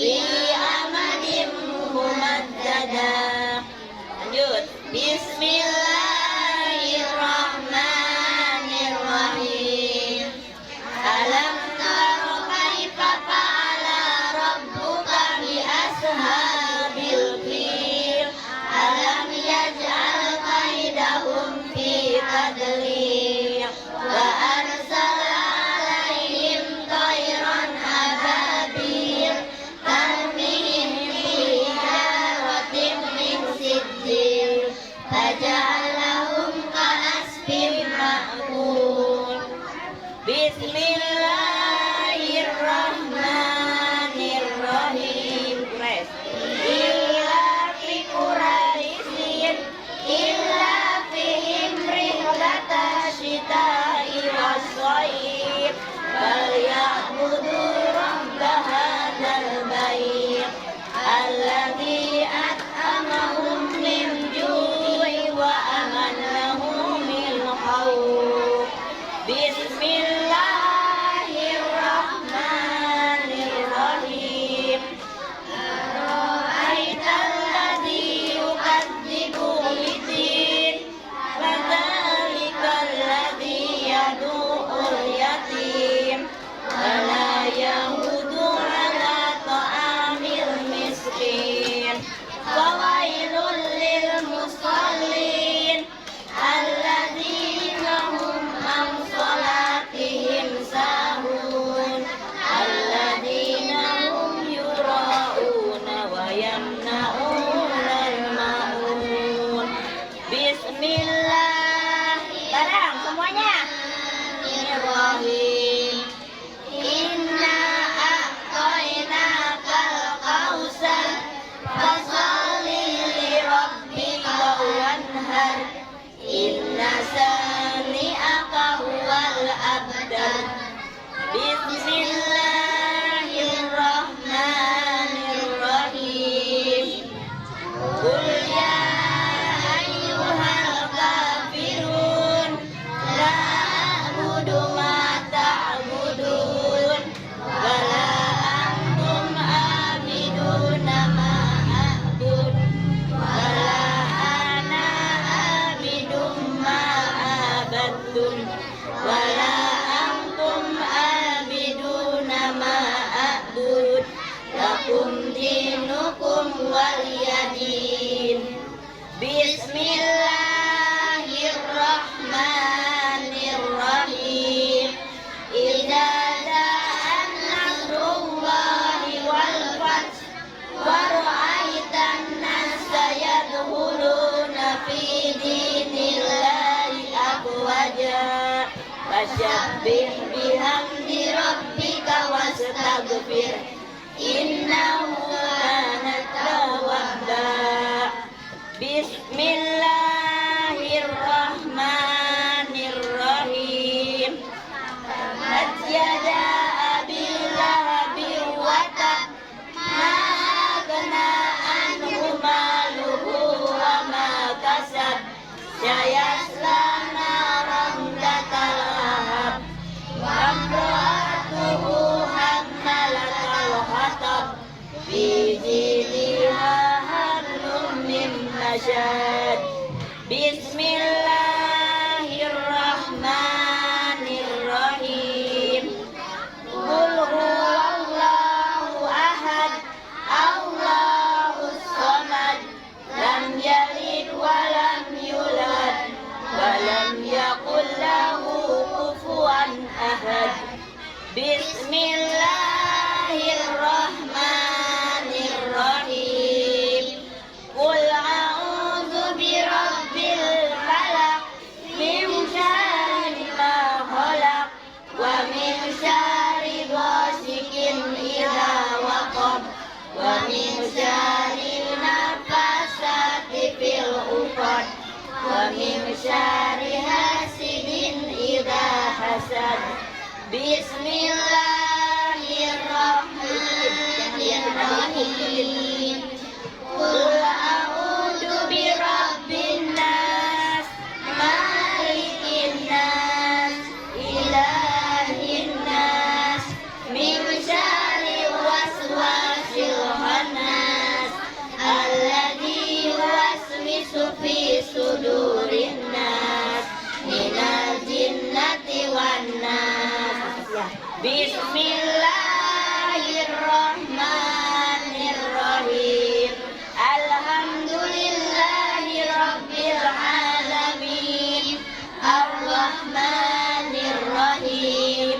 fi amadin mumaddadah. Lanjut. Bismillahirrahmanirrahim. Alam tara kaifa fa'ala rabbuka bi ashabil fil. Alam yaj'al kaidahum fi tadlil. Wa arsala alaihim tayran ababil tarmihim bi hijaratin min sijil faja'alahum ka'asfin ma'kul. Bismillahirrahmanirrahim. Illa fi Quraisyin illa fihim rihlata syita'i was-shayf falyabudu rabba hadzal bait alladzi at'amahum min ju'i wa amanahum min khawf. Bismillahirrahmanirrahim. Ara'aital ladzi yukadzibu bid-din fadzalikal ladzi yad'ul yatim wa la yahudu 'ala ta'amil miskin. Fawailul lil musallin alladzina hum an salatihim sahun alladzina hum yura'una wa yamna'unal ma'un. Bismillah. Barang semuanya. Bismillahirrahmanirrahim. Inna a'tainakal kautsar fasholli li rabbika wanhar. Inna sani'aka huwal abtar. Bismillahirrahmanirrahim. Qul ya ayyuhal kafirun la a'budu ma ta'budun wa la antum abiduna ma a'bud wa la ana abidum ma abadtum wa la antum abiduna ma a'bud lakum dinukum waliyadin. Bismillahirrahmanirrahim. Idza ja'an nasrullahi wal fath wa ra'aitan nasa yadkhuluna fi dinillahi afwaja fasabbih bihamdi rabbika wastaghfir innahu kana tawwaba. Bismillahirrahmanirrahim. Tabbat yada abi lahabin wa tab ma aghna anhu maluhu wa ma kasab sayasla naran dzata lahab wa imra'atuhu hammalatal hatab fi jidha hablum min masad. Bismillahirrahmanirrahim. Qul huwallahu ahad Allahus samad lam yalid wa lam yulad wa lam yakul lahu kufuwan ahad. Bismillahirrahmanirrahim. Qul a'udzu birabbil falaq min syarri ma khalaq wa min syarri ghasikin idza waqab wa min syarri nafasati fil 'uqad wa min syarri hasidin idza hasad. Bismillahirrahmanirrahim. Bismillahirrahmanirrahim. Alhamdulillahi rabbil alamin. Ar-Rahmanir-Rahim.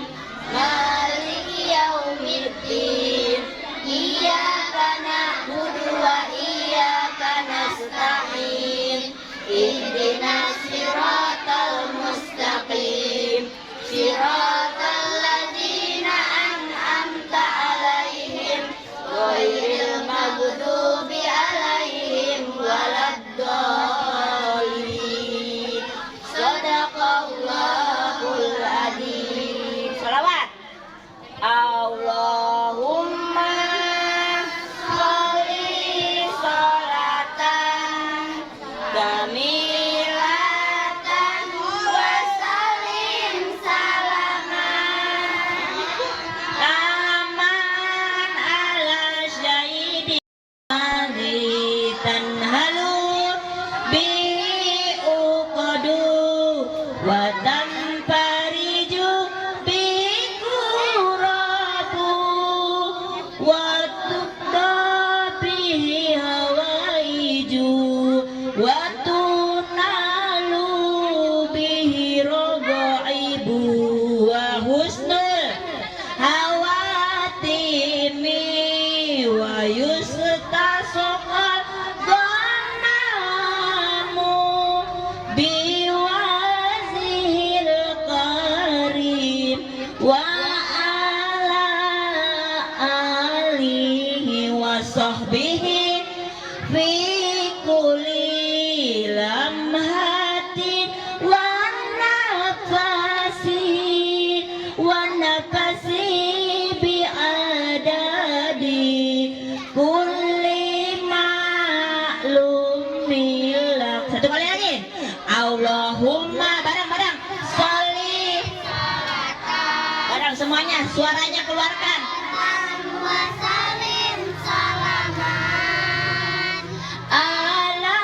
Maliki yaumiddin. Iyyaka na'budu wa iyyaka nasta'in. Ihdinas siratal mustaqim. Siratal ladzina an'amta 'alaihim ghairil maghdubi 'alaihim waladdallin. Shadaqallahul adzim. Shalawat. Allahumma sholli sholatan kamilatan wa salim salaman aman ala syahidi tanhalu bi uqadu wa tanfariju bi kurabu wa tuqda bihi hawaiju wa tunalu bihi ragaibu wa husnul hawatimi wa yustasaqal ghanamu biwazihil karim wa ala alihi wa sahbihi fi kulli lamhatin wa nafasi bi adadi kulli ma'lumillah. Satu kali lagi. Allahumma bareng-bareng sholli bareng semuanya, suaranya keluarkan. Wa salim salaman ala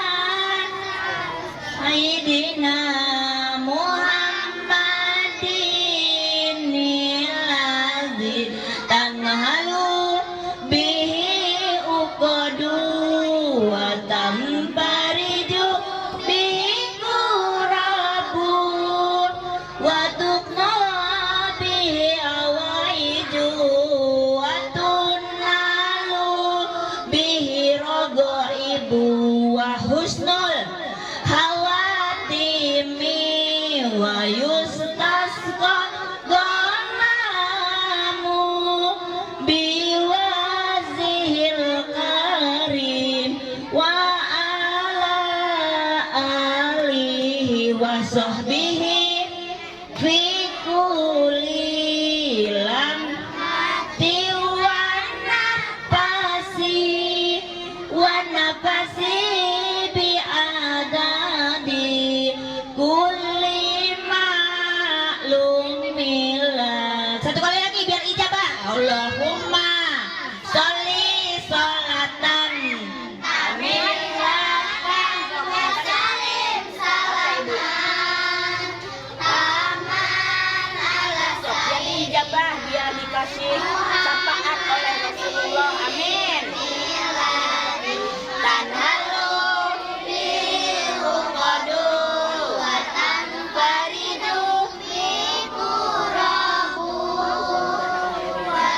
sayyidina Muhammadin ilazi tanhalu bihi uqadu wa tambariju bihi kurabu wa tuqna bihi awaiju wa tunalu bihi ragaibu wa husnul hawatimi wa yustasqa ghanamu biwazihil karim wa ala alihi wa sahbihi fi kulli lamhati wa nafasi bi adadi kulli ma'lumillah. Satu kali lagi biar ijabah. Allahumma sholli sholatan kamilatan wa salim salaman aman ala sayyidina. Ijabah biar dikasih syafaat oleh Rasulullah. Amin. Tanhalu bil uqadu wa tanfaridu bi kurabu wa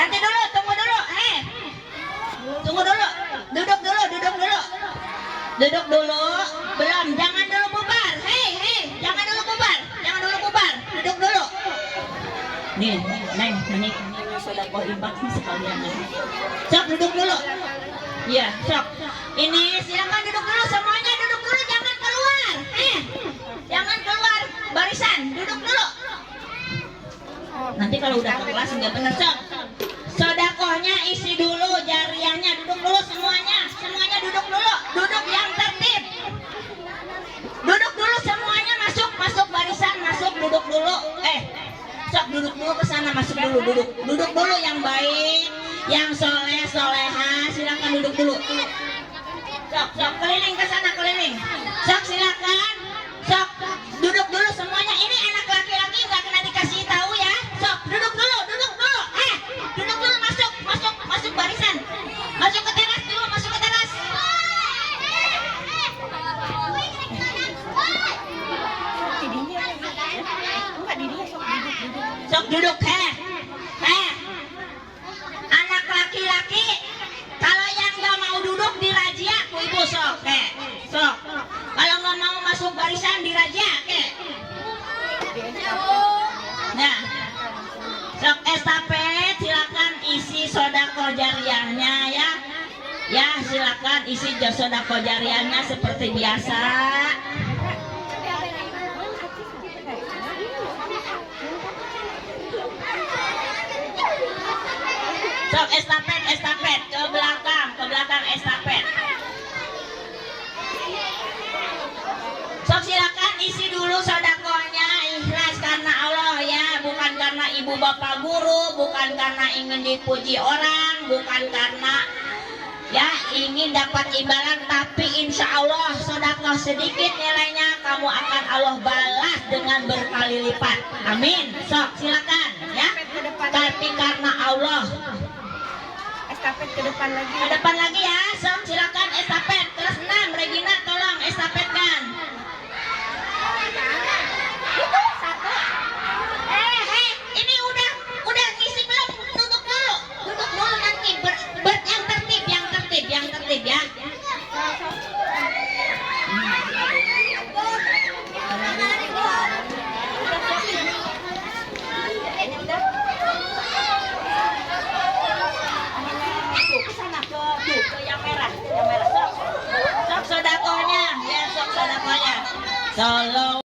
Nanti dulu, tunggu dulu. Tunggu dulu. Duduk dulu. Duduk dulu. Belum, jangan dulu bubar. Jangan dulu bubar. Duduk dulu. Nih, Neng, ini sedekah infak sekalian. Sok duduk dulu. Iya, sok. Ini silakan duduk dulu semuanya, duduk dulu, jangan keluar. Jangan keluar barisan, duduk dulu. Nanti kalau udah ke kelas nggak bener, sok. Sodakohnya isi dulu, jariahnya duduk dulu semuanya duduk dulu, duduk yang tertib. Duduk dulu semuanya, masuk barisan, duduk dulu. Sok duduk dulu ke sana, masuk dulu, duduk dulu yang baik, yang soleha, silakan duduk dulu. Sok keliling ke sana, keliling. Sok silakan, sok duduk dulu semuanya. Ini anak laki-laki nggak kena dikasih tahu ya. Sok duduk dulu, duduk dulu, masuk barisan, masuk ke teras dulu, masuk ke teras. Sok duduk, anak laki-laki kalau yang nggak mau duduk dirajia ku ibu, sok kalau nggak mau masuk barisan dirajia nah sok estafet silakan isi sedekah jariahnya ya silakan isi sedekah jariahnya seperti biasa. Sok estafet ke belakang estafet. Sok silakan isi dulu sedekahnya ikhlas karena Allah ya, bukan karena ibu bapak guru, bukan karena ingin dipuji orang, bukan karena ya ingin dapat imbalan, tapi insya Allah sedekah sedikit nilainya kamu akan Allah balas dengan berkali lipat. Amin. Sok silakan ya. Tapi karena Allah. Estafet ke depan lagi. Ke depan lagi ya, sok silakan estafet. Kelas 6, Regina tolong estafetkan. Itu satu. Ini udah ngisi belum? Duduk dulu nanti yang tertib ya. Ke yang merah. Sok sodakohnya ya, sok sodakohnya. Solo.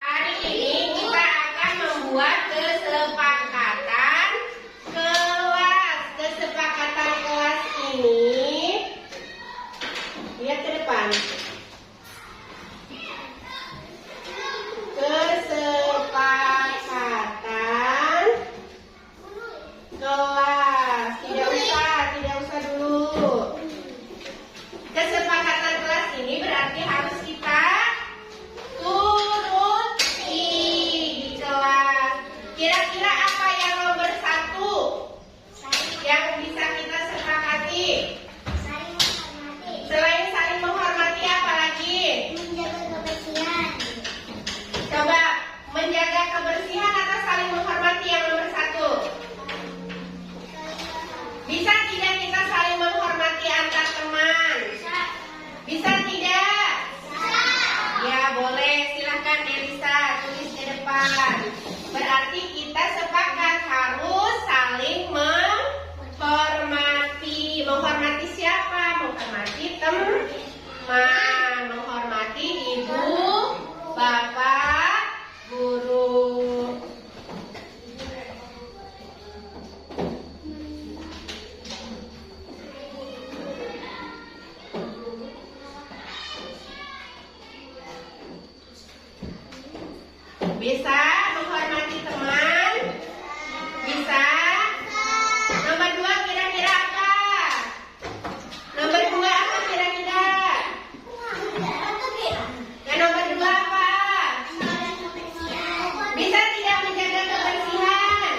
Hari ini kita akan membuat kesepakatan kelas. Kesepakatan kelas ini, lihat ke depan. Kesepakatan kelas. Tidak usah dulu. Kesepakatan kelas ini berarti harus kita turuti di kelas. Kira-kira apa yang nomor 1 yang bisa kita sepakati? Selain saling menghormati, apa lagi? Menjaga kebersihan. Coba, menjaga kebersihan atau saling menghormati yang nomor 1? Bisa tidak kita saling menghormati antar teman? Bisa tidak? Ya boleh, silahkan Elisa tulis ke depan. Berarti kita sepakat harus saling menghormati. Menghormati siapa? Menghormati teman, menghormati ibu, bapak, guru. Bisa menghormati teman? Bisa? Nomor 2 kira-kira apa? Nomor 2 apa kira-kira? Nah, nomor 2 apa? Bisa tidak menjaga kebersihan?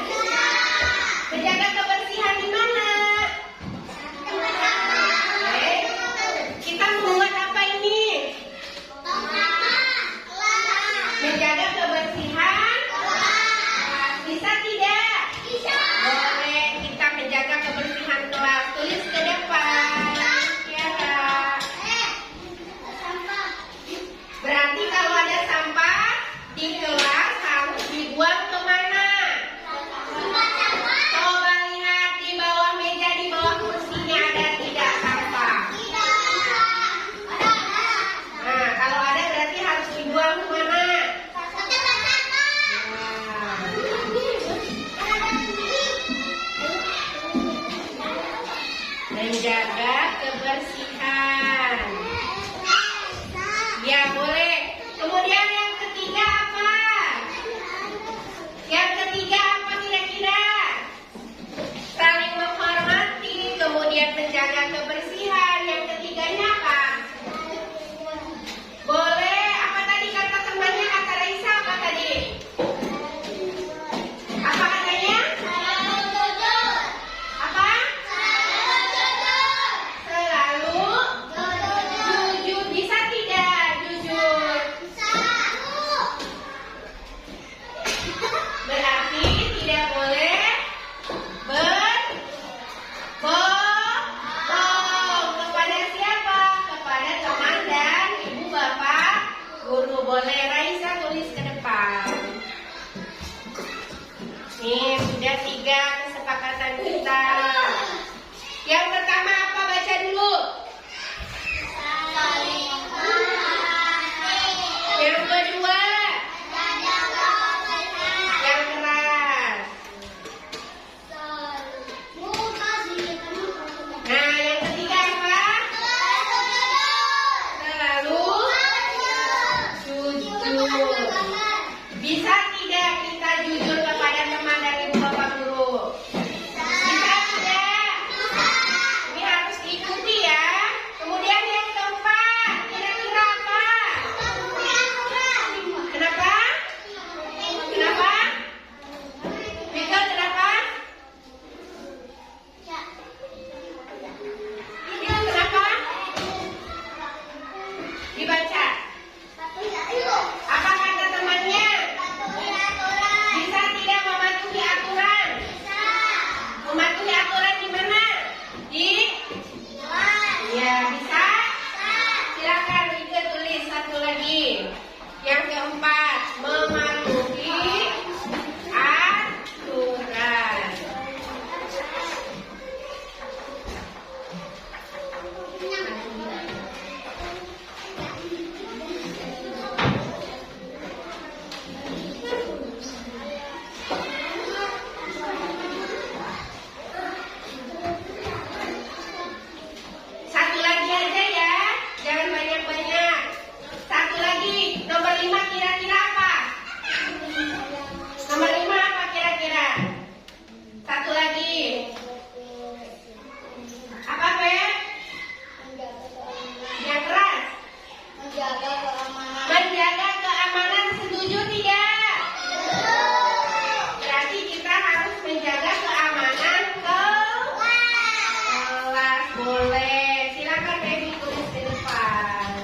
Menjaga kebersihan di mana? Kita membuat apa ini? Boleh Raisa tulis ke depan. Nih, sudah 3 kesepakatan kita. Yang pertama apa? Baca dulu. Yang kedua, yang keras. Nah, yang ketiga apa? Selalu jujur. Bisa tidak kita jujur kepada teman dan ibu bapak guru? Bisa tidak? Ini harus diikuti ya. Kemudian yang keempat, kira-kira apa? Kenapa? Kenapa? Michael, kenapa? Kenapa? Dibaca. Apa kata temannya? Bisa tidak mematuhi aturan? Mematuhi aturan di mana? Di? Ya, bisa? Silakan juga tulis satu lagi. Yang keempat, mematuhi aturan. Satu lagi aja ya, jangan banyak-banyak. Satu lagi, nomor 5 kira-kira apa? Nomor 5 apa kira-kira? Satu lagi. Apa, Fer? Yang keras. Menjaga keamanan, setuju tidak? Berarti kita harus menjaga keamanan kelas. Boleh. Silakan Baby tulis di depan.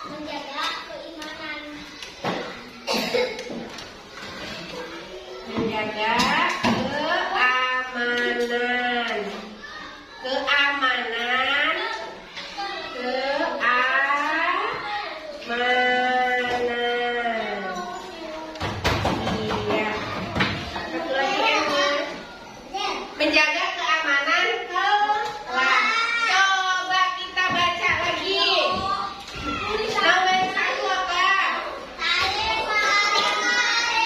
Menjaga keimanan. Menjaga keamanan. Keamanan. Keamanan. Iya. Satu lagi Emma. Menjaga keamanan kelas. Coba kita baca lagi. Nomor 1 apa? Saling menghormati.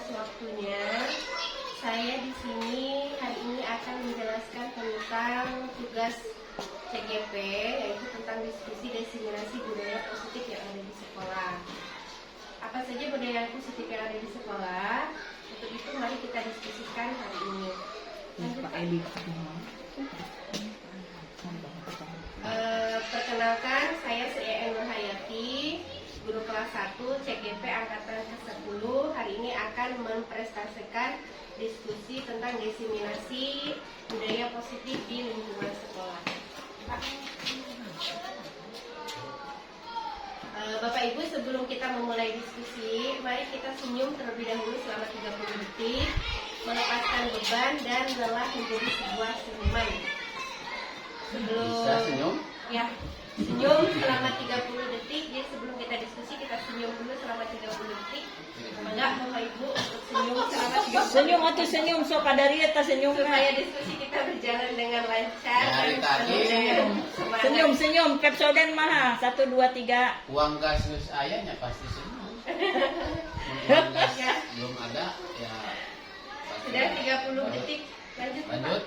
atas waktunya. Saya di sini hari ini akan menjelaskan tentang tugas CGP, yaitu tentang diskusi diseminasi budaya positif yang ada di sekolah. Apa saja budaya positif yang ada di sekolah? Untuk itu mari kita diskusikan hari ini. Perkenalkan, saya Sri Nurhayati, guru kelas 1 CGP angkatan ke-10. Hari ini akan mempresentasikan diskusi tentang diseminasi budaya positif di lingkungan sekolah. Bapak Ibu, sebelum kita memulai diskusi, mari kita senyum terlebih dahulu selama 30 detik, melepaskan beban dan lelah menjadi sebuah senyuman. Bisa senyum? Ya, senyum selama 30 detik. Jadi sebelum kita diskusi, kita senyum dulu selama 30 detik. Enggak, Bapak Ibu, untuk senyum selama 30 detik. Senyum atau senyum sok kadari eta senyum. Supaya diskusi kita berjalan dengan lancar Dari dan tadi. penuh dengan semangat. Senyum Pepsodent mah 1 2 3. Uang kasus ayahnya pasti senyum. Uang gas belum ada ya. pasti. Sudah 30 detik. Lanjut, Pak. Lanjut.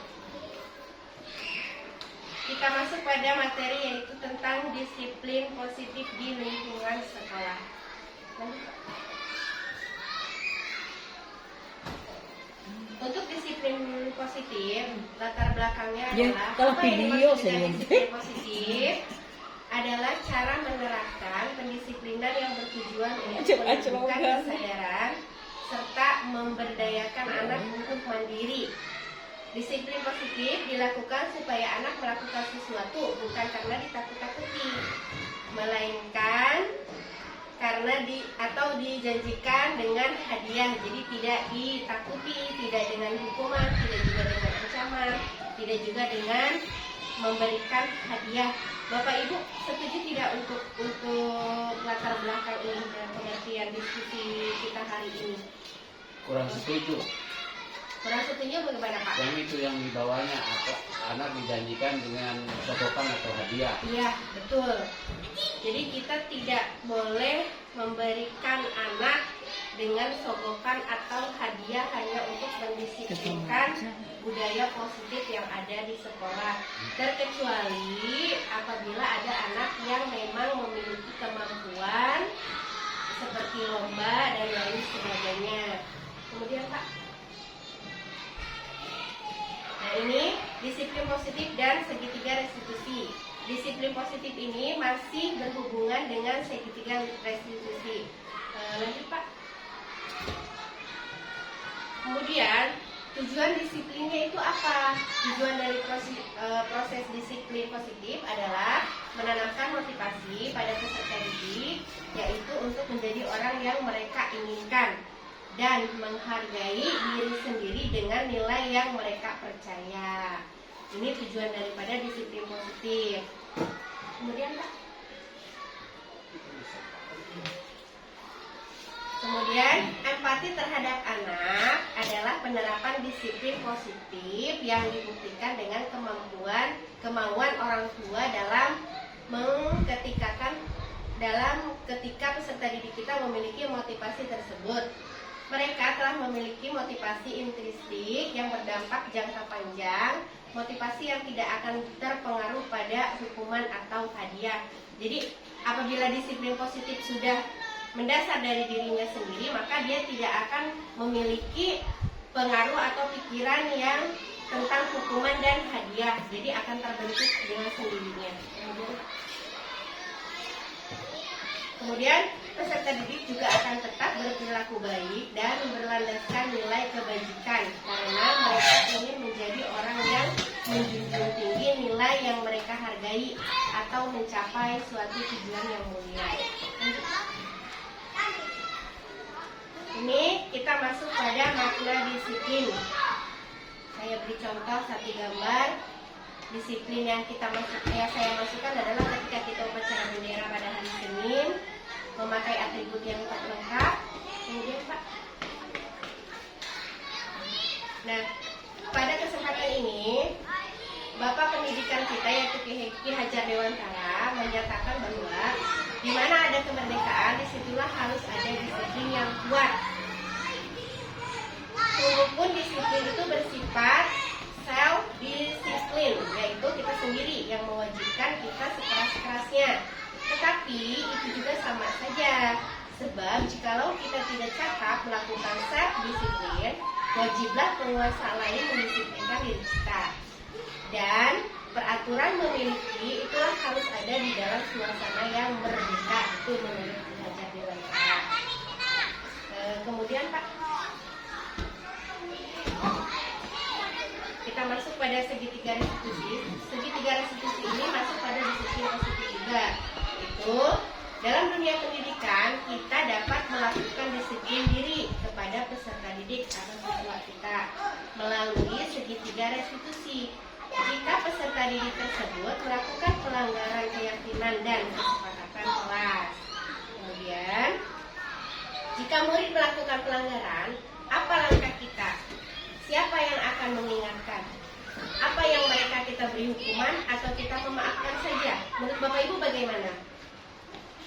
Kita masuk pada materi, yaitu tentang disiplin positif di lingkungan sekolah. Lanjut, Pak. Untuk disiplin positif, latar belakangnya Ya, adalah kalau apa yang video dimaksud dengan senyum. disiplin positif adalah cara menerapkan pendisiplinan yang bertujuan untuk menumbuhkan kesadaran serta memberdayakan anak untuk mandiri. Disiplin positif dilakukan supaya anak melakukan sesuatu bukan karena ditakut-takuti, melainkan karena atau dijanjikan dengan hadiah. Jadi tidak ditakuti, tidak dengan hukuman, tidak juga dengan ancaman, tidak juga dengan memberikan hadiah. Bapak Ibu setuju tidak untuk latar belakang ini dan pengertian diskusi kita hari ini? Kurang setuju. Kurang setuju bagaimana, Pak? Yang itu yang dibawanya atau anak dijanjikan dengan sokokan atau hadiah. Iya, betul. Jadi kita tidak boleh memberikan anak dengan sogokan atau hadiah hanya untuk mendisiplinkan budaya positif yang ada di sekolah. Terkecuali apabila ada anak yang memang memiliki kemampuan seperti lomba dan lain sebagainya. Kemudian, Pak. Nah, ini disiplin positif dan segitiga restitusi. Disiplin positif ini masih berhubungan dengan segitiga restitusi. Lanjut, Pak. Kemudian tujuan disiplinnya itu apa? Tujuan dari proses disiplin positif adalah menanamkan motivasi pada peserta didik, yaitu untuk menjadi orang yang mereka inginkan dan menghargai diri sendiri dengan nilai yang mereka percaya. Ini tujuan daripada disiplin positif. Kemudian, Pak. Kemudian, empati terhadap anak adalah penerapan disiplin positif yang dibuktikan dengan kemauan orang tua ketika peserta didik kita memiliki motivasi tersebut. Mereka telah memiliki motivasi intrinsik yang berdampak jangka panjang, motivasi yang tidak akan terpengaruh pada hukuman atau hadiah. Jadi apabila disiplin positif sudah mendasar dari dirinya sendiri, maka dia tidak akan memiliki pengaruh atau pikiran yang tentang hukuman dan hadiah. Jadi akan terbentuk dengan sendirinya. Kemudian peserta didik juga akan tetap berperilaku baik dan berlandaskan nilai kebajikan karena mereka ingin menjadi orang yang menjunjung tinggi nilai yang mereka hargai atau mencapai suatu tujuan yang mulia. Ini kita masuk pada makna disiplin. Saya beri contoh satu gambar. Disiplin yang saya masukkan adalah ketika kita upacara bendera pada hari Senin, memakai atribut yang lengkap. Kemudian, Pak. Nah, pada kesempatan ini Bapak Pendidikan kita yaitu Ki Hajar Dewantara menyatakan bahwa di mana ada kemerdekaan, disitulah harus ada disiplin yang kuat. disiplin itu bersifat self disiplin, yaitu kita sendiri yang mewajibkan kita sekeras-kerasnya. Tetapi itu juga sama saja, sebab jikalau kita tidak cakap melakukan self disiplin, wajiblah penguasa lain mendisiplinkan diri kita. Dan peraturan memiliki itulah harus ada di dalam suasana yang merdeka, itu menurut belajar dewasa. Kemudian Pak, kita masuk pada segitiga restitusi. Segitiga restitusi ini masuk pada disiplin positif juga. Itu dalam dunia pendidikan kita dapat melakukan disiplin diri kepada peserta didik atau siswa kita melalui segitiga restitusi. Jika peserta didik tersebut melakukan pelanggaran keyakinan dan kesepakatan kelas. Kemudian, jika murid melakukan pelanggaran, apa langkah kita? Siapa yang akan mengingatkan? Apa yang mereka kita beri hukuman atau kita memaafkan saja? Menurut Bapak Ibu bagaimana?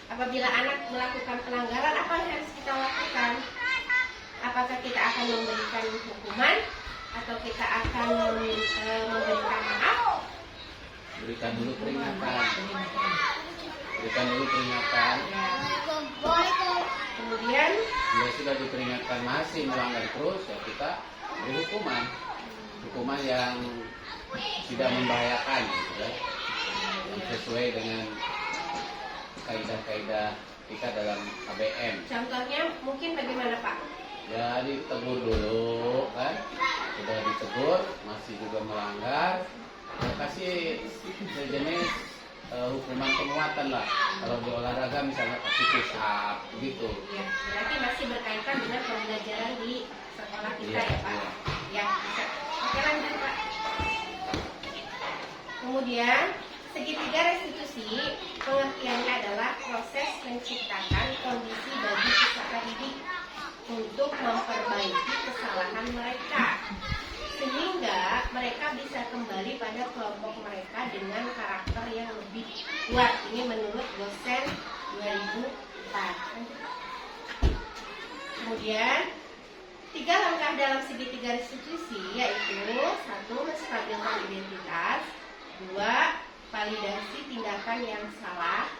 Apabila anak melakukan pelanggaran, apa yang harus kita lakukan? Apakah kita akan memberikan hukuman atau kita akan memberikan maaf? Berikan dulu peringatan. Berikan dulu peringatan. Kemudian Bila sudah diperingatkan masih melanggar terus, ya kita beri hukuman. Hukuman yang tidak membahayakan, gitu ya. Sesuai dengan kaidah-kaidah kita dalam ABM. contohnya mungkin bagaimana Pak? Ya ditegur dulu kan, sudah ditegur masih juga melanggar, ya kasih sejenis hukuman penguatan lah. Kalau di olahraga misalnya kasih push up begitu. Ya, berarti masih berkaitan dengan pembelajaran di sekolah kita Iya, ya Pak. iya. Ya, bisa. Oke lanjut Pak. Kemudian segitiga restitusi pengertiannya adalah proses menciptakan kondisi bagi peserta didik untuk memperbaiki kesalahan mereka sehingga mereka bisa kembali pada kelompok mereka dengan karakter yang lebih kuat. Ini menurut dosen 2004. Kemudian 3 langkah dalam segitiga restitusi yaitu 1. Menstabilkan identitas, 2. Validasi tindakan yang salah,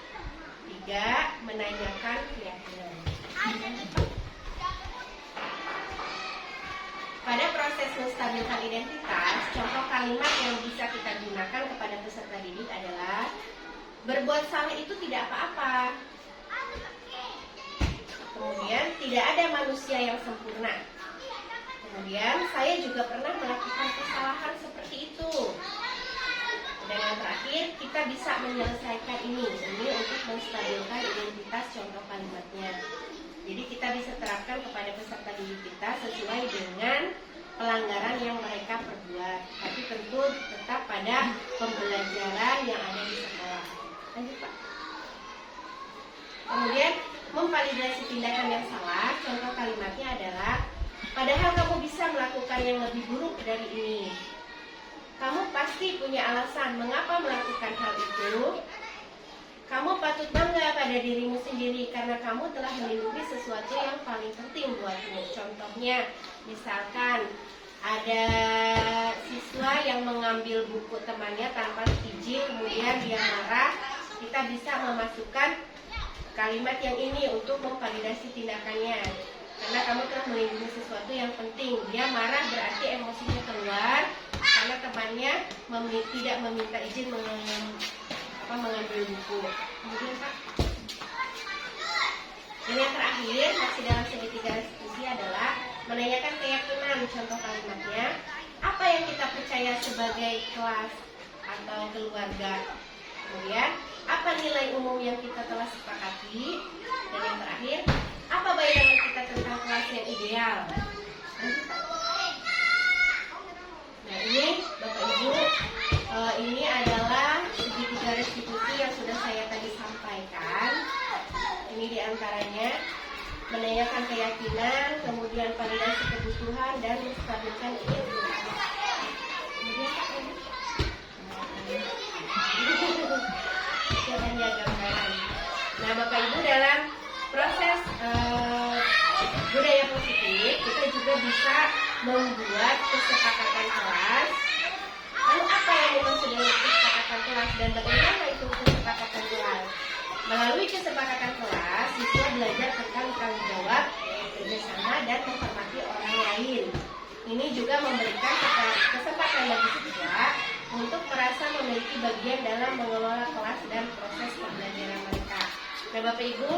3. Menanyakan keyakinan. Pada proses menstabilkan identitas, contoh kalimat yang bisa kita gunakan kepada peserta didik adalah berbuat salah itu tidak apa-apa. Kemudian tidak ada manusia yang sempurna. Kemudian saya juga pernah melakukan kesalahan seperti itu. Dan yang terakhir, kita bisa menyelesaikan ini untuk menstabilkan identitas contoh kalimatnya. Jadi kita bisa terapkan kepada peserta didik kita sesuai dengan pelanggaran yang mereka perbuat. Tapi tentu tetap pada pembelajaran yang ada di sekolah. Lanjut Pak. Kemudian memvalidasi tindakan yang salah. Contoh kalimatnya adalah, padahal kamu bisa melakukan yang lebih buruk dari ini. Kamu pasti punya alasan mengapa melakukan hal itu. Kamu patut bangga pada dirimu sendiri karena kamu telah melindungi sesuatu yang paling penting buatmu. Contohnya, misalkan ada siswa yang mengambil buku temannya tanpa izin, kemudian dia marah, kita bisa memasukkan kalimat yang ini untuk memvalidasi tindakannya. Karena kamu telah melindungi sesuatu yang penting. Dia marah berarti emosinya keluar karena temannya tidak meminta izin mengambil buku. Kemudian Pak, dan yang terakhir masih dalam segitiga restitusi adalah menanyakan keyakinan. Contoh kalimatnya, apa yang kita percaya sebagai kelas atau keluarga. Kemudian apa nilai umum yang kita telah sepakati. Dan yang terakhir, apa bayangan kita tentang kelas yang ideal. Nah ini Bapak Ibu, ini adalah segitiga restitusi yang sudah saya tadi sampaikan. Ini diantaranya menanyakan keyakinan, kemudian validasi kebutuhan, dan menstabilkan identitas. Kemudian kita hanya gambaran. Nah Bapak Ibu, dalam proses budaya positif, kita juga bisa membuat kesepakatan kelas. Lalu apa yang dimaksud dengan kesepakatan kelas dan bagaimana itu kesepakatan kelas? Melalui kesepakatan kelas, siswa belajar tentang tanggung jawab, kerjasama, dan menghormati orang lain. Ini juga memberikan kesempatan bagi siswa untuk merasa memiliki bagian dalam mengelola kelas dan proses pembelajaran mereka. Nah, Bapak Ibu,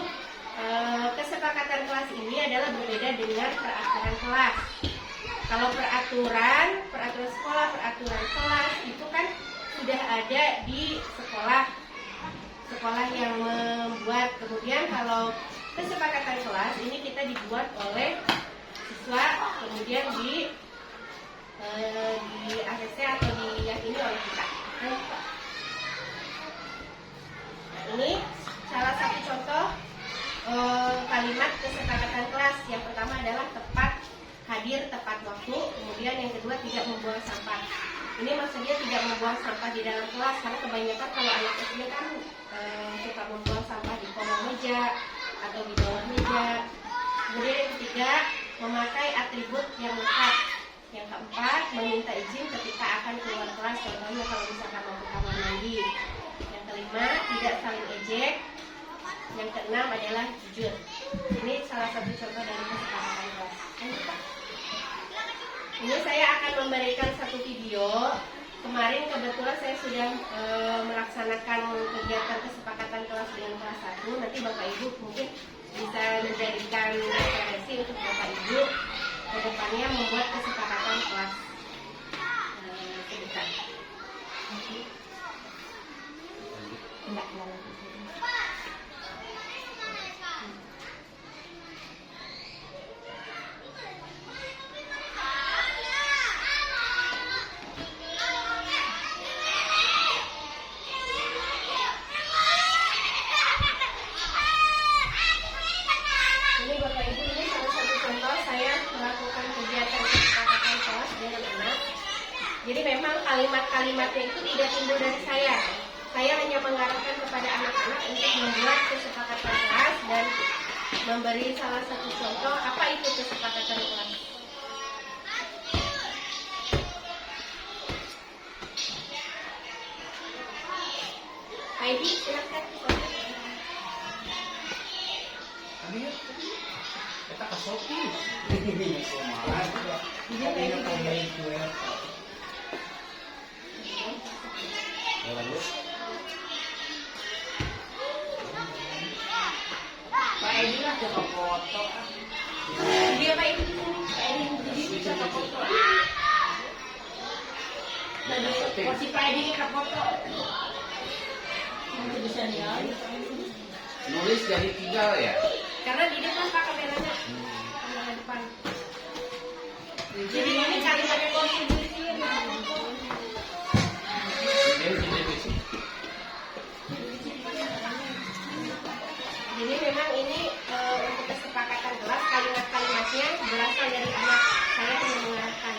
kesepakatan kelas ini adalah berbeda dengan peraturan kelas. Kalau peraturan sekolah, peraturan kelas itu kan sudah ada di sekolah yang membuat. Kemudian kalau kesepakatan kelas ini kita dibuat oleh siswa, kemudian di ACC atau diyakini oleh kita. Ini salah satu contoh kalimat kesepakatan kelas. Yang pertama adalah tepat hadir tepat waktu, kemudian yang kedua tidak membuang sampah. Ini maksudnya tidak membuang sampah di dalam kelas, karena kebanyakan kalau anak kecil kan suka membuang sampah di kolong meja atau di bawah meja. Kemudian yang ketiga, memakai atribut yang lengkap. Yang keempat, meminta izin ketika akan keluar kelas, contohnya kalau misalkan mau ke kamar mandi. Yang kelima, tidak saling ejek. Yang keenam adalah jujur. Ini salah satu contoh dari kesepakatan kelas. Ini saya akan memberikan satu video. Kemarin kebetulan saya sudah melaksanakan kegiatan kesepakatan kelas dengan kelas 1. Nanti Bapak Ibu mungkin bisa menjadikan referensi untuk Bapak Ibu ke depannya membuat kesepakatan kelas. Sebentar. Enggak. Jadi memang kalimat-kalimatnya itu tidak timbul dari saya. Saya hanya mengarahkan kepada anak-anak untuk membuat kesepakatan kelas dan memberi salah satu contoh apa itu kesepakatan kelas. Heidi, silakan. Kita kasoki. Pak Edi lah coba foto. Dia Pak Edi di sini. Pak Edi jadi bisa foto. Si Pak Edi kita foto. Bisa lihat. Nulis jadi 3 ya. Karena di depan Pak kameranya. Kamera depan. Jadi ini kalimatnya kontribusi yang bisa foto. Jadi memang ini untuk kesepakatan kelas, kalimat-kalimatnya berasal dari anak. Saya hanya mengarahkan.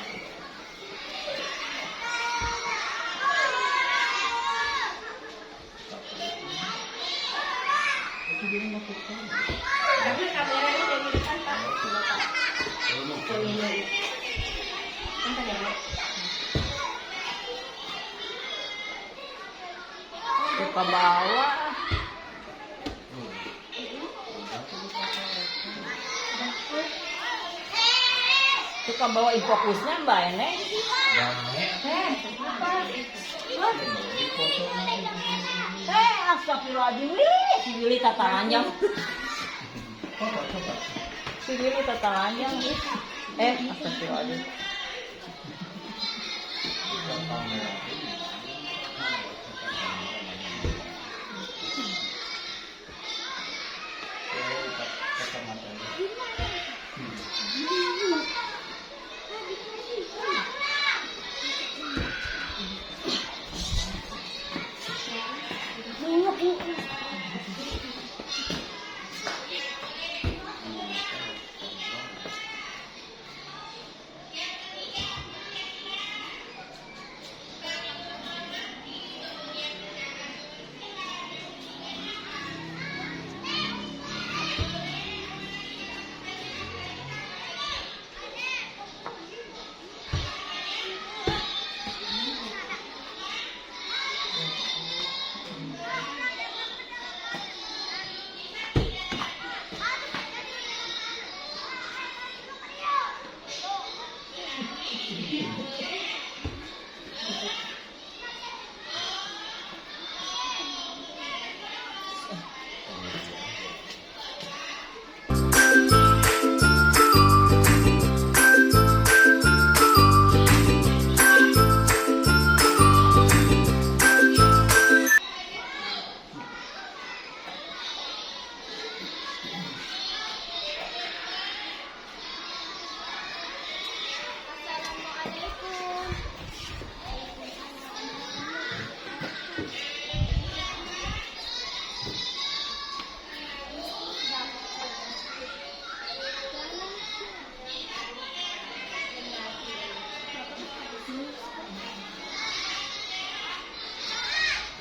Tapi kameranya dari depan Pak. Bentar ya Pak. Ke bawah. Suka bawain fokusnya Mbak Eneng. Astagfirullahaladzim, si Willy tata lanjang. Si Willy tata lanjang. Astagfirullahaladzim.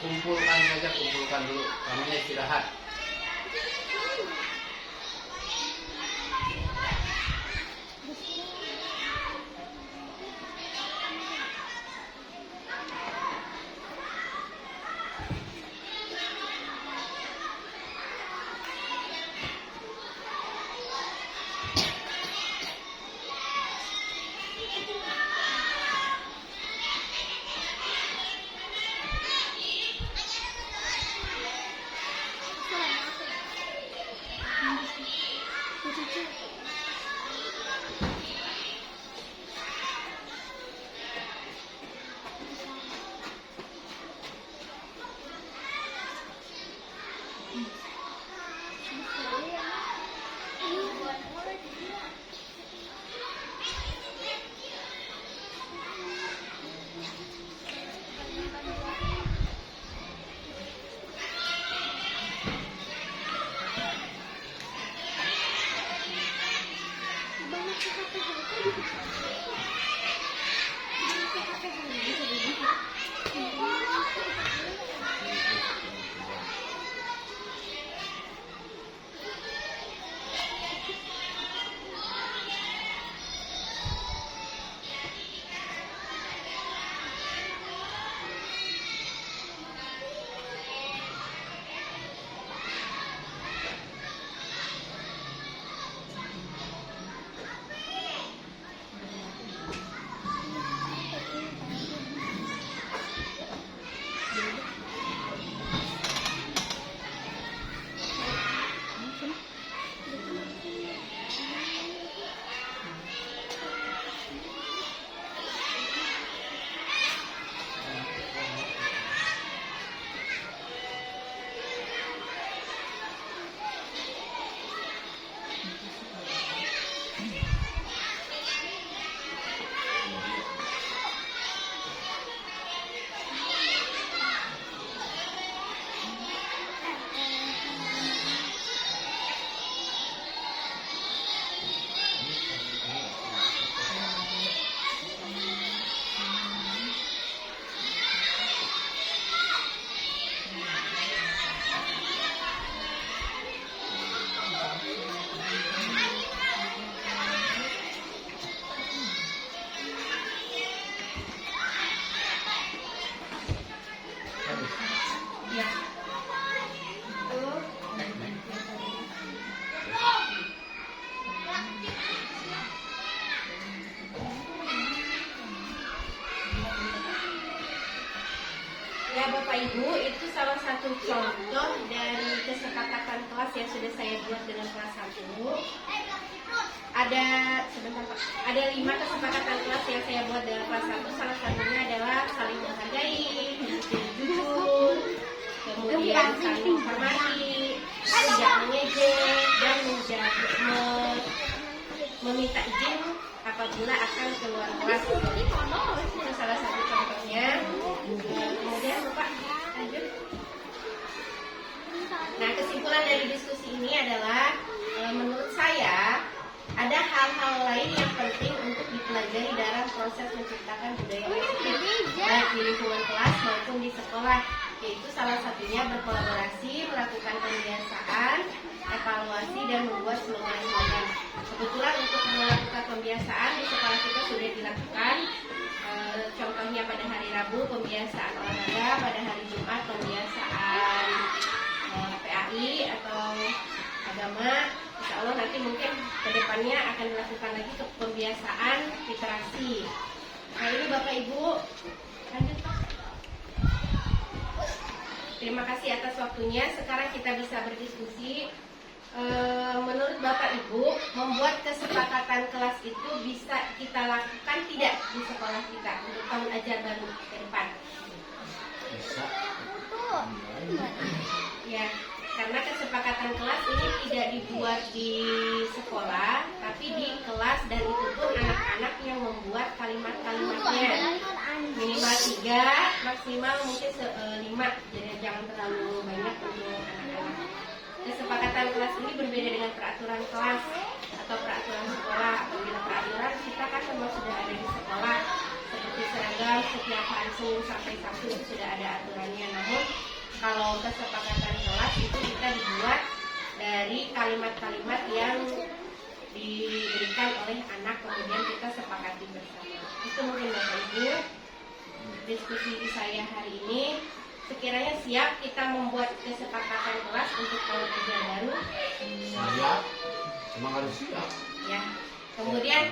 Kumpulkan saja, kumpulkan dulu. Namanya istirahat. Ya Bapak Ibu, itu salah satu contoh dari kesepakatan kelas yang sudah saya buat dengan kelas 1. Ada sebentar Pak, ada 5 kesepakatan kelas yang saya buat dengan kelas 1. Salah satunya adalah saling menghargai, jujur, kemudian saling menghormati, tidak mengejek, dan meminta izin apabila akan keluar kelas. Itu salah satu contohnya. Kemudian Bapak lanjut. Nah, kesimpulan dari diskusi ini adalah menurut saya ada hal-hal lain yang penting untuk dipelajari dalam proses menciptakan budaya positif baik di lingkungan kelas maupun di sekolah, yaitu salah satunya berkolaborasi, melakukan pembiasaan, evaluasi, dan membuat slogan-slogan. Kebetulan untuk melakukan pembiasaan di sekolah kita sudah dilakukan. Contohnya pada hari Rabu pembiasaan olahraga, pada hari Jumat pembiasaan PAI atau agama. Insya Allah nanti mungkin kedepannya akan dilakukan lagi untuk pembiasaan literasi. Nah ini Bapak Ibu, lanjut Pak. Terima kasih atas waktunya. Sekarang kita bisa berdiskusi. Menurut Bapak Ibu, membuat kesepakatan kelas itu bisa kita lakukan tidak di sekolah kita untuk tahun ajar baru ke depan? Bisa. Ya, karena kesepakatan kelas ini tidak dibuat di sekolah, tapi di kelas, dan itu pun anak-anak yang membuat kalimat-kalimatnya minimal 3, maksimal mungkin 5, jadi jangan terlalu banyak untuk anak-anak. Kesepakatan kelas ini berbeda dengan peraturan kelas atau peraturan sekolah. Apabila peraturan kita kan memang sudah ada di sekolah, seperti seragam setiap hari Senin sampai Sabtu itu sudah ada aturannya. Namun kalau kesepakatan kelas itu kita dibuat dari kalimat-kalimat yang diberikan oleh anak, kemudian kita sepakati bersama. Itu mungkin Bapak Ibu diskusi saya hari ini. Sekiranya siap kita membuat kesepakatan kelas untuk tahun ajar baru. Siap. Emang harus siap. Ya. Kemudian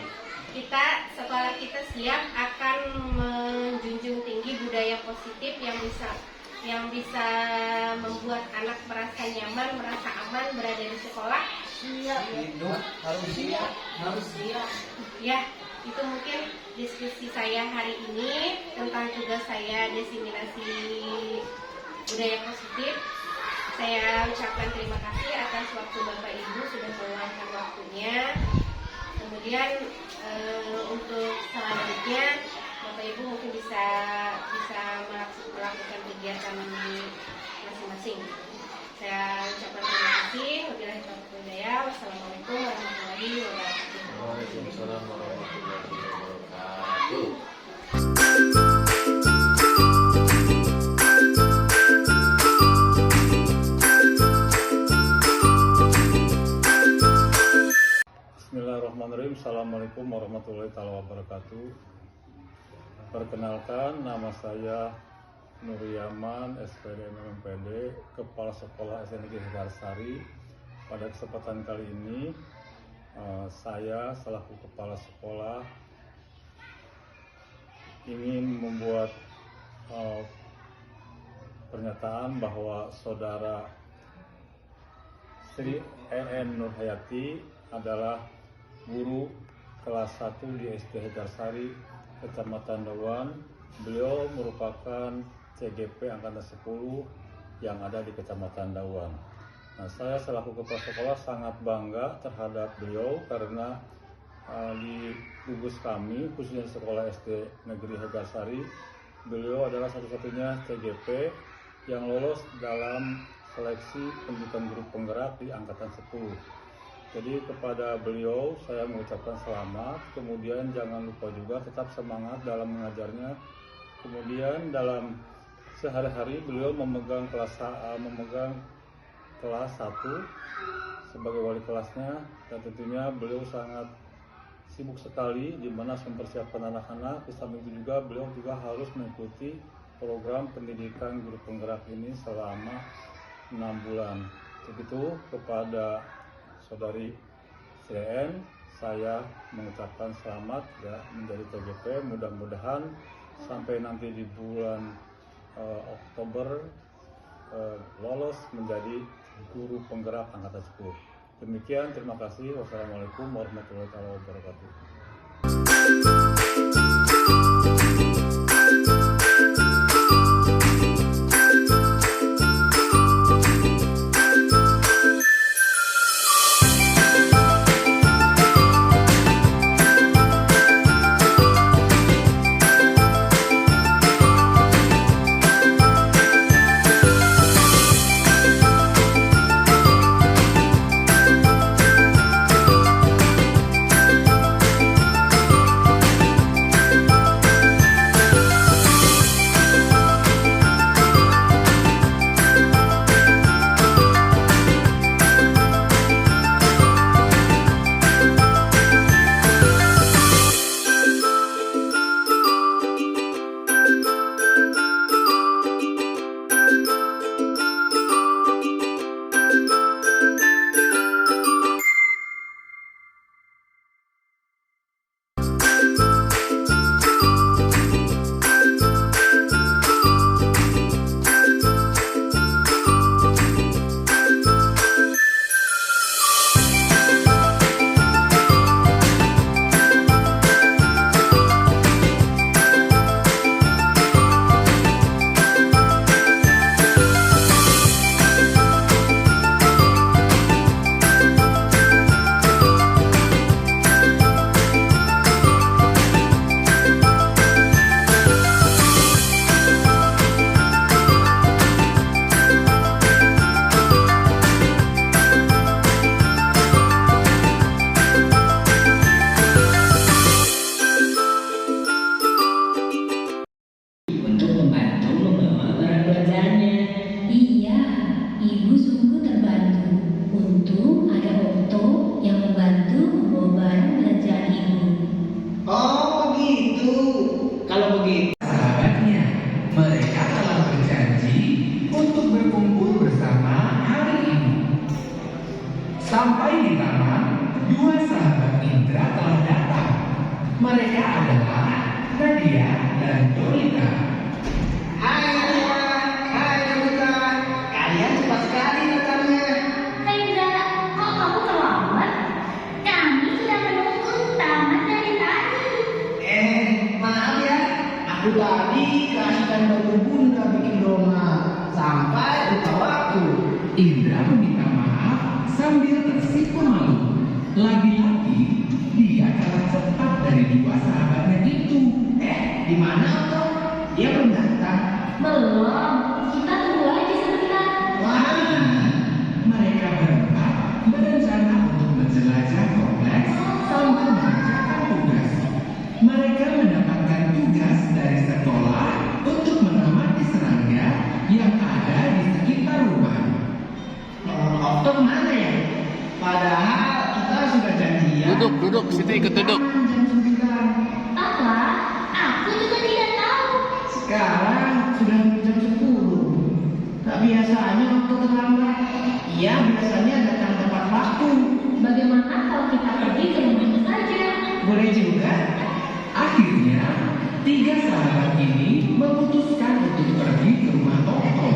sekolah kita siap akan menjunjung tinggi budaya positif yang bisa membuat anak merasa nyaman, merasa aman berada di sekolah. Hidup harus siap. Harus siap. Ya, itu mungkin diskusi saya hari ini tentang tugas saya diseminasi budaya positif. Saya ucapkan terima kasih atas waktu Bapak Ibu sudah meluangkan waktunya. Kemudian untuk selanjutnya Bapak Ibu mungkin bisa melakukan kegiatan masing-masing. Saya ucapkan terima kasih. Wabillahi taufiq wal hidayah. Wassalamualaikum warahmatullahi wabarakatuh. Waalaikumsalam warahmatullahi wabarakatuh. Bismillahirrahmanirrahim. Assalamualaikum warahmatullahi wabarakatuh. Perkenalkan, nama saya Nur Yaman, SPD MMPD, Kepala Sekolah SNG Hegarsari. Pada kesempatan kali ini, saya selaku Kepala Sekolah ingin membuat pernyataan bahwa Saudara Sri EN Nurhayati adalah guru kelas 1 di SD Hegarsari, Kecamatan Dawan. Beliau merupakan CGP Angkatan 10 yang ada di Kecamatan Dawan. Nah, saya selaku kepala sekolah sangat bangga terhadap beliau karena di gugus kami, khususnya di sekolah SD Negeri Hegarsari, beliau adalah satu-satunya CGP yang lolos dalam seleksi pendidikan guru penggerak di Angkatan 10. Jadi kepada beliau saya mengucapkan selamat, kemudian jangan lupa juga tetap semangat dalam mengajarnya. Kemudian dalam sehari-hari beliau memegang kelas 1 sebagai wali kelasnya, dan tentunya beliau sangat sibuk sekali di mana mempersiapkan anak-anak. Di samping itu juga beliau juga harus mengikuti program pendidikan guru penggerak ini selama 6 bulan. Begitu kepada Saudari CN, saya mengucapkan selamat ya menjadi TGP. Mudah-mudahan sampai nanti di bulan Oktober lolos menjadi guru penggerak Angkatan 10. Demikian, terima kasih. Wassalamualaikum warahmatullahi wabarakatuh. di taman, dua sahabat Indra telah datang. Mereka adalah Nadia dan Dolita. Hai Nadia, hai Dolita, kalian cepat sekali datangnya. Indra, kok kamu terlambat? Kami sudah menunggu taman dari tadi. Maaf ya, aku tadi keasikan bantu bunda bikin donat sampai lupa waktu. Indra meminta maaf sambil tersipu malu. Lagi-lagi dia kalah cepat dari dua sahabatnya itu. Di mana Otto? Dia belum datang. Belum, kita tunggu aja sebentar. Wah, Mereka berempat berencana untuk menjelajah kompleks sambil mengerjakan tugas. Mereka mendapatkan tugas dari sekolah untuk mengamati serangga yang ada di sekitar rumah. Otto mana ya? Padahal kita sudah janjian. Duduk, situ ikut duduk. Jam 9. Apa? Aku juga tidak tahu. Sekarang sudah jam 10. Tak biasanya waktu terlambat. Ia biasanya datang tepat waktu. Bagaimana kalau kita pergi ke rumahnya saja? Boleh juga. Akhirnya, tiga sahabat ini memutuskan untuk pergi ke rumah Otto.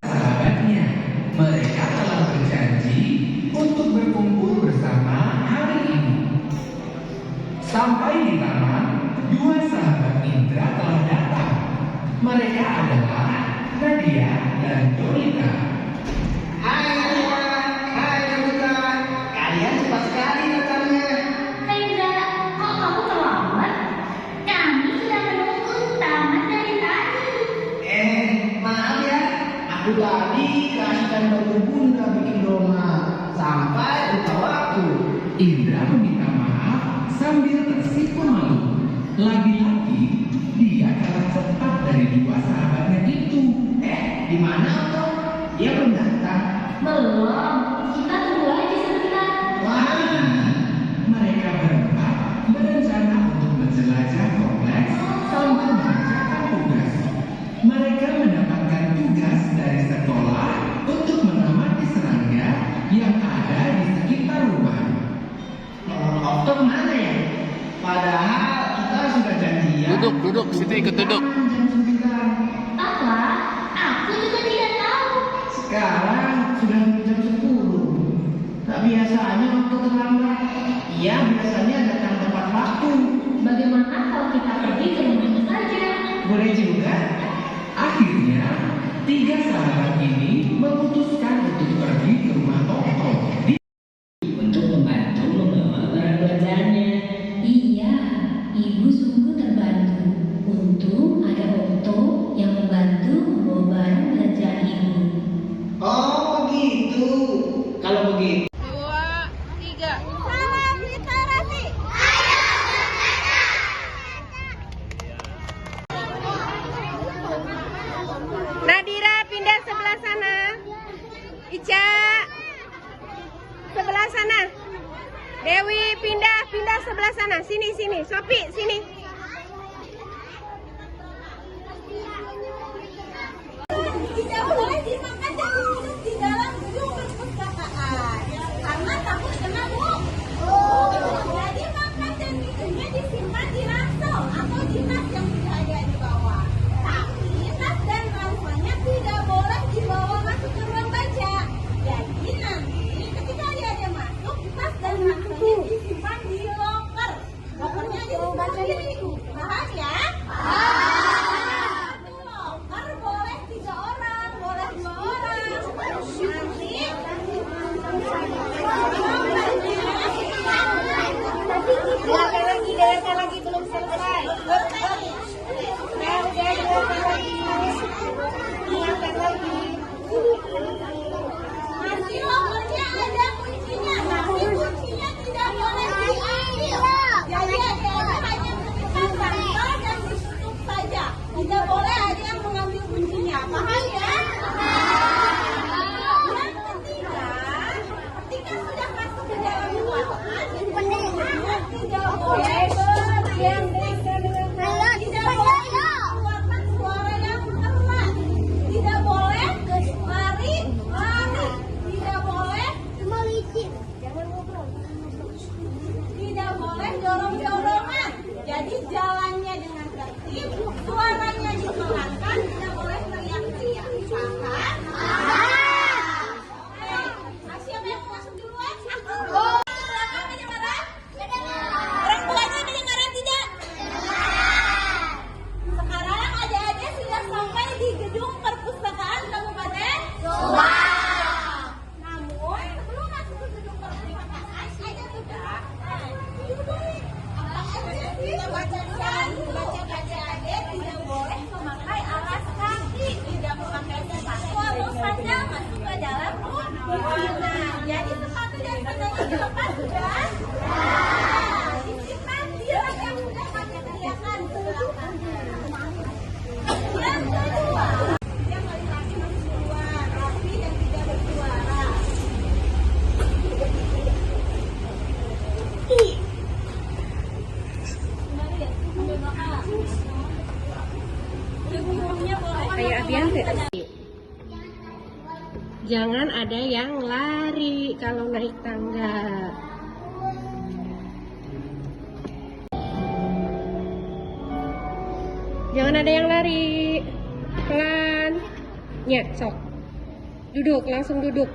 Sahabatnya, mereka telah berjanji untuk berkumpul bersama hari ini. Sampai di taman, dua sahabat Indra telah datang. Mereka adalah Nadia dan Dolita. Hai Nadia, hai Dolita, kalian cepat sekali datangnya. Indra, kok kamu terlambat? Kami sudah menunggu taman dari tadi. Maaf ya, aku tadi keasikan bantu bunda bikin donat sampai lupa waktu. Indra meminta maaf sambil tersipu malu. Lagi-lagi dia kalah cepat dari dua sahabatnya itu. Di mana Otto? Dia belum datang. Belum, kita tunggu aja sebentar. Wah, Mereka berempat berencana untuk menjelajah kompleks sambil mengerjakan tugas. Mereka mendapatkan tugas dari sekolah untuk mengamati serangga yang ada di sekitar rumah. Otto mana ya? Padahal kita sudah janjian. Duduk, situ ikut duduk. Jam 9. Apa? Aku juga tidak tahu. Sekarang sudah jam 10. Tak biasanya waktu terlambat. Ia biasanya datang tepat waktu. Bagaimana kalau kita pergi ke rumahnya saja? Boleh juga. Akhirnya, tiga sahabat ini memutuskan untuk pergi ke rumah Otto. Untuk membantu membawa barang belanjaannya. Iya, ibu sungguh terbantu. Untung ada Otto yang membantu membawa barang belanjaan ibu. Oh begitu. Kalau begitu. Nadira pindah sebelah sana. Ica sebelah sana. Dewi pindah sebelah sana. Sini. Sopi sini. Tidak boleh dimakan dan diminum di dalam gedung perpustakaan karena takut kena bom. Jadi makan dan minumnya disimpan di ransel atau di tas yang sudah ada di bawah. Tapi tas dan ranselnya tidak boleh dibawa masuk ke ruang baca. Jadi nanti ketika dia masuk, tas dan ranselnya disimpan di loker. Lokernya di sebelah kiri. Paham ya? Loker boleh 3 orang, boleh 2 orang. Nanti Tidak boleh ada yang mengambil kuncinya. Paham ya? Yang ketiga, ketika sudah masuk ke dalam ruangan, tidak boleh mengeluarkan suara yang keras. Tidak boleh lari. Tidak boleh melicin. Jangan ngobrol. Tidak boleh dorong-dorongan. Jadi jalannya dengan tertib, suaranya dipelankan, tidak boleh teriak-teriak. Paham? Siapa yang mau masuk duluan? Belakang kedengaran? Orang tuanya kedengaran tidak? Sekarang adik-adik sudah sampai di gedung perpustakaan Kabupaten Subang. Namun sebelum masuk ke gedung perpustakaan, ada sudah. Kita bacakan, adik-adik tidak boleh memakai alas kaki, tidak memakai sepatu atau sandal masuk ke dalam ruangan. Jadi sepatu dan sandalnya dilepas sudah. Disimpan di rak yang sudah kami sediakan di belakang. Yang kedua, yang laki-laki masuk keluar, rapi dan tidak bersuara. Kayak Abiante. Jangan ada yang lari kalau naik tangga. Jangan ada yang lari. Pelan. Ya, sok. Duduk, langsung duduk.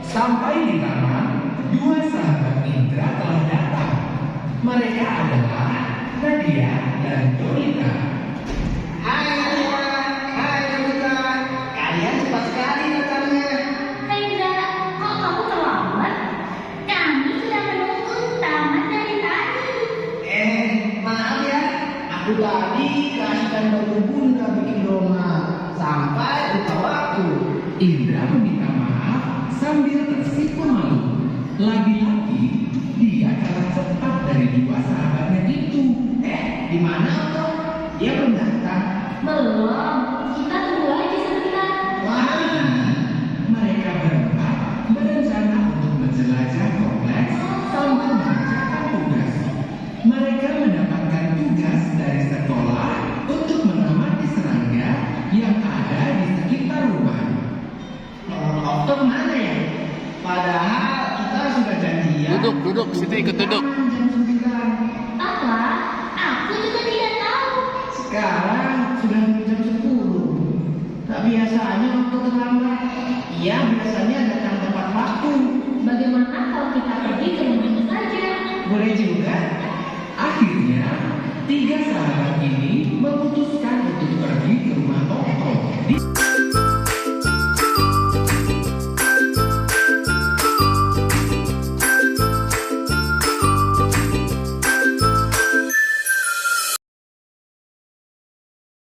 Sampai di taman, dua sahabat Indra telah datang. Mereka adalah Nadia dan Dorita. Hai Nadia, hai Dorita. Kalian cepat sekali datangnya. Indra, kok kamu terlambat? Kami sudah menunggu taman dari tadi. Maaf ya, aku tadi keasikan bantu bunda bikin rumah sampai lupa waktu. Indra meminta maaf sambil tersipu malu. Lagi-lagi dia kalah cepat dari dua sahabatnya itu. Di mana Otto? Dia belum datang. Belum, kita tunggu aja sebentar. Wah, Mereka berempat berencana untuk menjelajah kompleks sambil mengerjakan tugas. Mereka mendapatkan tugas dari sekolah untuk mengamati serangga yang ada di sekitar rumah. Otto kemana ya? Padahal kita sudah janjian. Duduk, situ ikut duduk. Jam 9. Apa? Aku juga tidak tahu. Sekarang sudah jam 10. Tak biasanya waktu terlambat. Ia biasanya datang tepat waktu. Bagaimana kalau kita pergi ke rumahnya saja? Boleh juga. Akhirnya, tiga sahabat ini memutuskan untuk pergi